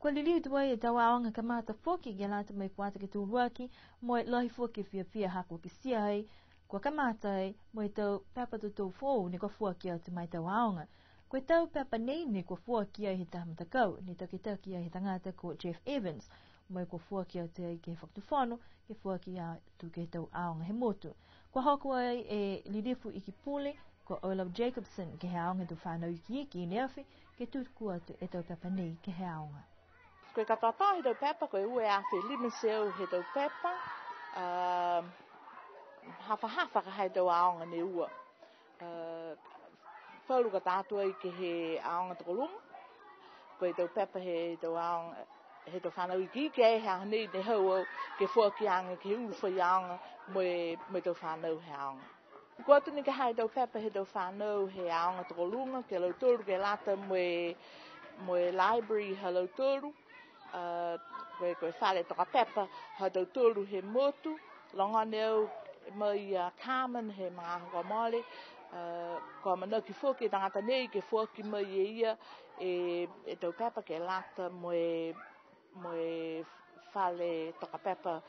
Ko lili tu ai tau aonga kamata foki gelata mai kwata ke tuwaki mo lahi foki fia hako ke sia ai ko kamata ai mo tau papa tu fo ni ko foki atu mai tau aonga ko tau papa nei ni ko foki ai hita mata kau ni taki ai tangata ko Jeff Evans mo ko foki atu ai ke faktufono ke foki atu ke tau aonga he motu ko hako ai e lidifu ikipule ko Olaf Jacobson ke aonga tu whanau iki neafi ke tuku atu e tau papa nei ke aonga. Koe ka tata he tau pepa, koe ue a whi lima seo he tau pepa. Hafa ka he tau aonga ne ua. Whauru ka tātua i ke he aonga takolunga. Koe tau pepa he tau aonga, he tau whanau i ki ke he ahani ne hau au ke fuaki anga ke uruwha i aonga mo tau whanau he aonga. Kua tuni ka he tau pepa he tau whanau he aonga takolunga, ke lau toru ke lata mo library ha lau toru. Koe whale toka pepa ha tau toru he motu longane au mai Carmen he mga hoko mole ko mana ki foki tangata nei ke foki mai ia e tau pepa ke lata mo whale toka pepa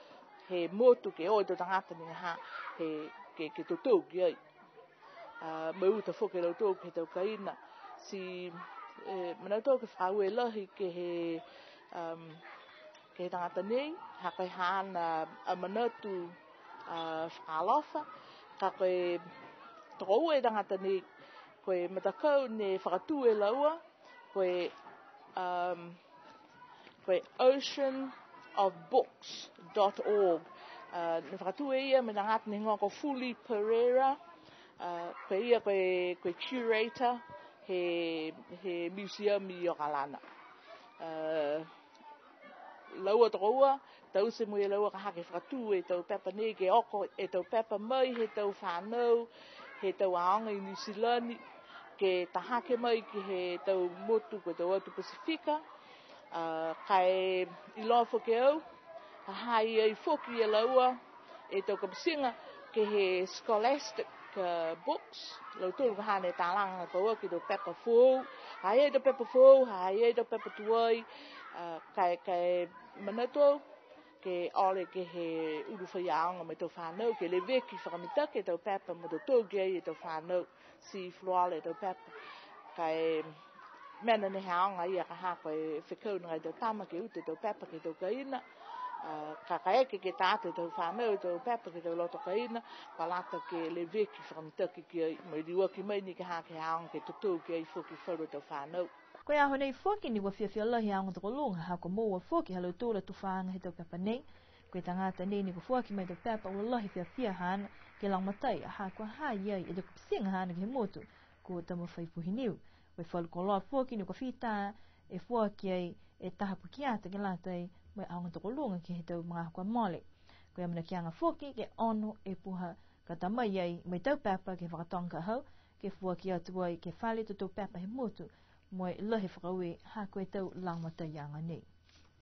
he motu ke oi tau tangata ni ha he ke tutou ki ai mo uta foki lau tau ke tau kaina si mana tau ke whaue lahi ke he ke tangata nei, ha koe hana a manatu whakalofa, ka koe toko ue tangata nei, koe matakau ne whakatū e laua, koe oceanofbooks.org, ne whakatū e ia me tangata ni ngoko Fuli Pereira, koe ia koe curator, he museum i Okalana. Laua toko ua, tau se mui laua ka hake whakatū e tau pepa nei ke oko e tau pepa mai he tau whanau, he tau aonga i New Zealand, ke tahake mai ki he tau motu ko tau atu Pasifika, kai i loa whoke au, hai ai whoki e laua e tau kapasinga ke he scholastic books, lau tūru ka hane tālanga tau ki tau pepa fōu, hai e tau pepa fōu, hai e tau pepa tuai, kai manatou ke ole ke he uruwhai aonga me tau whanau ke le veki whakamita ke tau pepa mo tau tau ke e tau whanau si fluale tau pepa kai mena ne aonga ia ka hako e whekau ngai tau tama ke ute tau pepa ke tau kaina ka eke ke tātou tau whanau tau pepa ke tau loto kaina ka lata ke le veki whakamita ke mo i riwa ki mai ni ke hake aonga ke tau ke ai whoki wharu tau whanau. Koe aho nei whoki ni wa whiawhia lahi aonga toko lunga hako mō wa whoki halau tōra tu whaanga he tau pepa nei. Koe tangata nei ni wa whoki mai tau pepa ua lahi whiawhia hana ke lang matai a hako hai ai e tau pisinga hana ke he motu ko tamo whaipuhi niu. Koe whalu ko loa whoki ni wa whita e whoki ai e tahapu ki ata ke lata ai mai aonga toko lunga ke he tau mga hako mole. Koe amana ki anga whoki ke ono e puha ka tamai ai mai tau pepa ke whakatonga hau ke whoki atu ai ke whale tau pepa he motu Moi lahi whakaue ha koe tau langmata ianga nei.